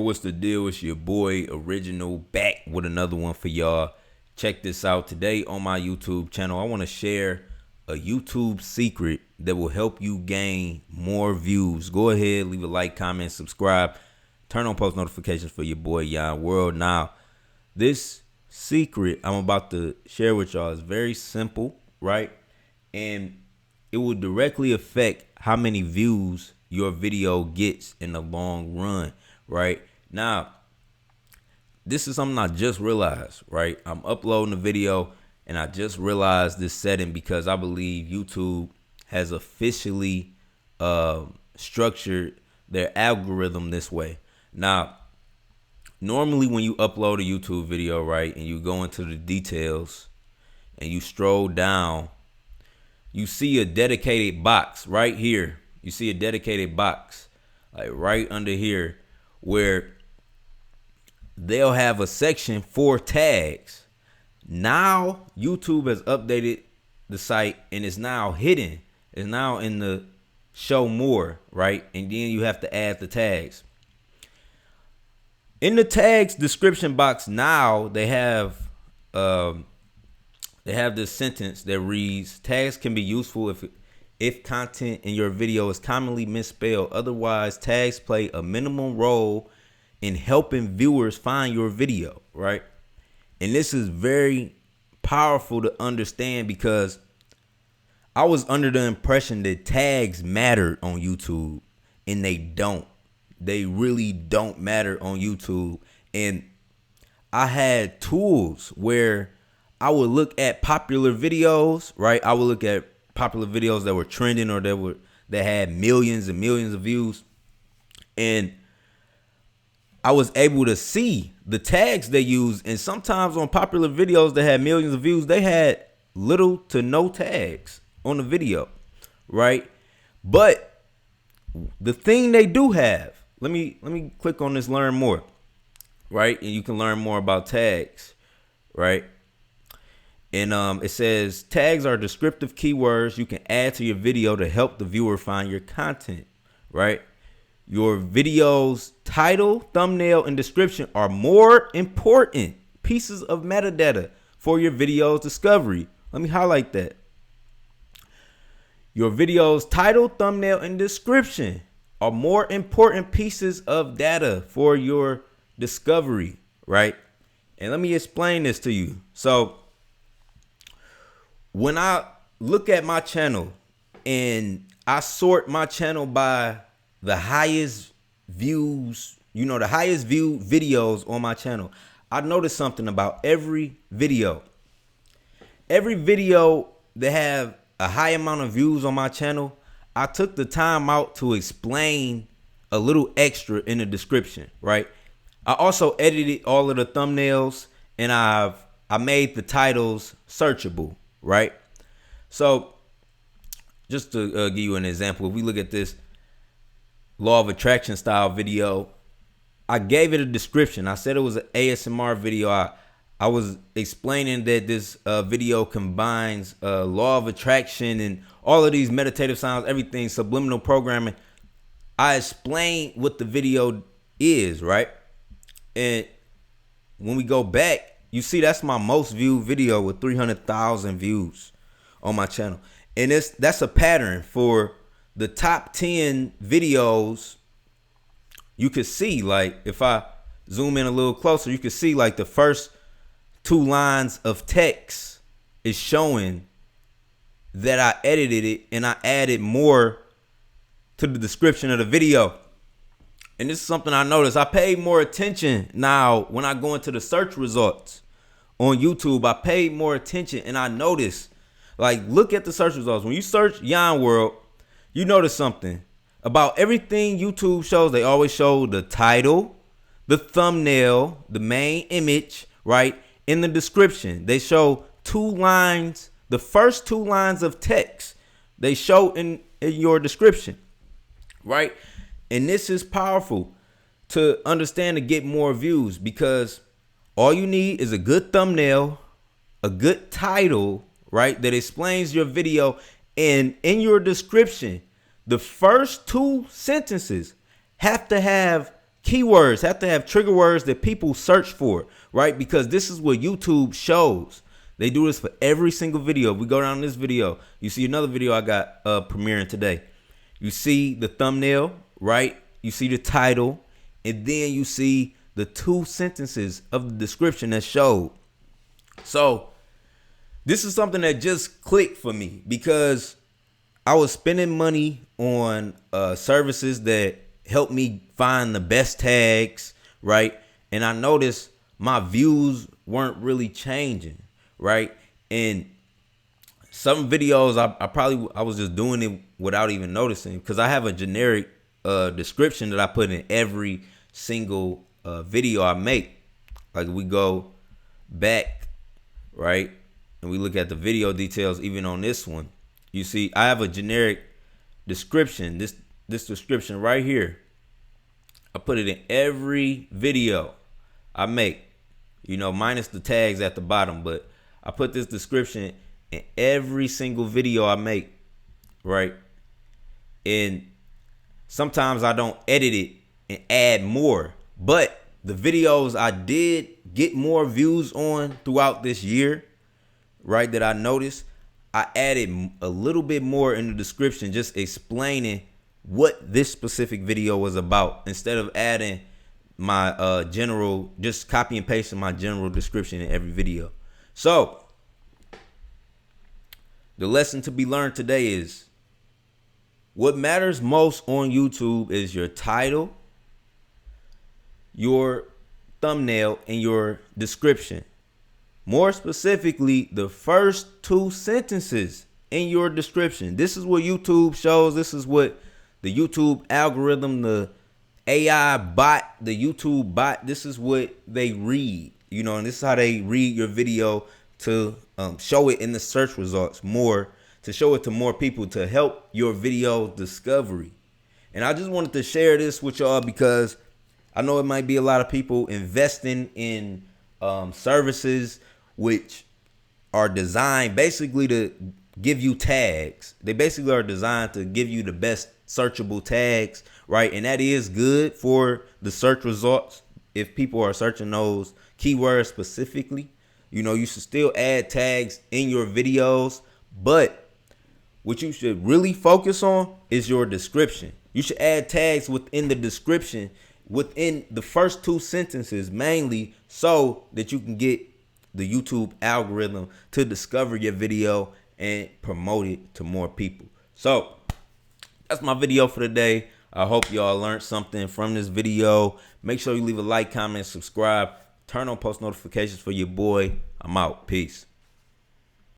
What's the deal? It's your boy Original back with another one for y'all. Check this out. Today on my YouTube channel, I want to share a YouTube secret that will help you gain more views. Go ahead, leave a like, comment, subscribe, turn on post notifications for your boy Yon World. Now, this secret I'm about to share with y'all is very simple, right? And it will directly affect how many views your video gets in the long run, right? Now, this is something I just realized, right? I'm uploading a video and I just realized this setting because I believe YouTube has officially structured their algorithm this way. Now, normally when you upload a YouTube video, right, and you go into the details and you scroll down, you see a dedicated box right here. You see a dedicated box like right under here where they'll have a section for tags. Now YouTube has updated the site and it's now hidden. It's now in the show more, right? And then you have to add the tags. In the tags description box now they have this sentence that reads, tags can be useful if content in your video is commonly misspelled. Otherwise, tags play a minimum role in helping viewers find your video, right? And this is very powerful to understand because I was under the impression that tags mattered on YouTube, and they don't. They really don't matter on YouTube. And I had tools where I would look at popular videos, right? I would look at popular videos that were trending or that had millions and millions of views, and I was able to see the tags they use. And sometimes on popular videos that had millions of views, they had little to no tags on the video, right? But the thing they do have, let me click on this learn more, right? And you can learn more about tags, right? And it says tags are descriptive keywords you can add to your video to help the viewer find your content, right? Your video's title, thumbnail, and description are more important pieces of metadata for your video's discovery. Let me highlight that. Your video's title, thumbnail, and description are more important pieces of data for your discovery, right? And let me explain this to you. So when I look at my channel and I sort my channel by the highest views, the highest viewed videos on my channel, I noticed something about every video. Every video that have a high amount of views on my channel, I took the time out to explain a little extra in the description, right? I also edited all of the thumbnails and I made the titles searchable, right? So just to give you an example, if we look at this law of attraction style video, I gave it a description. I said it was an ASMR video. I was explaining that this video combines law of attraction and all of these meditative sounds, everything, subliminal programming. I explained what the video is, right? And when we go back, you see that's my most viewed video with 300,000 views on my channel. And that's a pattern for the top 10 videos. You could see, like, if I zoom in a little closer, you could see like the first 2 lines of text is showing that I edited it and I added more to the description of the video. And this is something I noticed. I paid more attention now when I go into the search results on YouTube. I paid more attention and I noticed, like, look at the search results. When you search Yon World, you notice something about everything YouTube shows. They always show the title, the thumbnail, the main image, right? In the description, they show 2 lines, the first 2 lines of text they show in your description, right? And this is powerful to understand to get more views, because all you need is a good thumbnail, a good title, right, that explains your video, and in your description, the first 2 sentences have to have keywords, have to have trigger words that people search for, right? Because this is what YouTube shows. They do this for every single video. We go down this video. You see another video I got premiering today. You see the thumbnail, right? You see the title, and then you see the 2 sentences of the description that showed. So this is something that just clicked for me because I was spending money on services that helped me find the best tags, right? And I noticed my views weren't really changing, right? And some videos I was just doing it without even noticing, because I have a generic description that I put in every single video I make. Like we go back, right, and we look at the video details, even on this one, you see I have a generic description. This description right here, I put it in every video I make, you know, minus the tags at the bottom, but I put this description in every single video I make, right? And sometimes I don't edit it and add more, but the videos I did get more views on throughout this year, right, that I noticed, I added a little bit more in the description, just explaining what this specific video was about, instead of adding my general, just copy and pasting my general description in every video. So the lesson to be learned today is what matters most on YouTube is your title, your thumbnail, and your description. More specifically, the first 2 sentences in your description. This is what YouTube shows. This is what the YouTube algorithm, the AI bot, the YouTube bot, this is what they read, you know, and this is how they read your video to show it in the search results more, to show it to more people, to help your video discovery. And I just wanted to share this with y'all because I know it might be a lot of people investing in services which are designed basically to give you tags. They basically are designed to give you the best searchable tags, right? And that is good for the search results. If people are searching those keywords specifically, you know, you should still add tags in your videos, but what you should really focus on is your description. You should add tags within the description, within the first 2 sentences mainly, so that you can get the YouTube algorithm to discover your video and promote it to more people. So that's my video for today. I hope y'all learned something from this video. Make sure you leave a like, comment, subscribe, turn on post notifications for your boy. I'm out. Peace.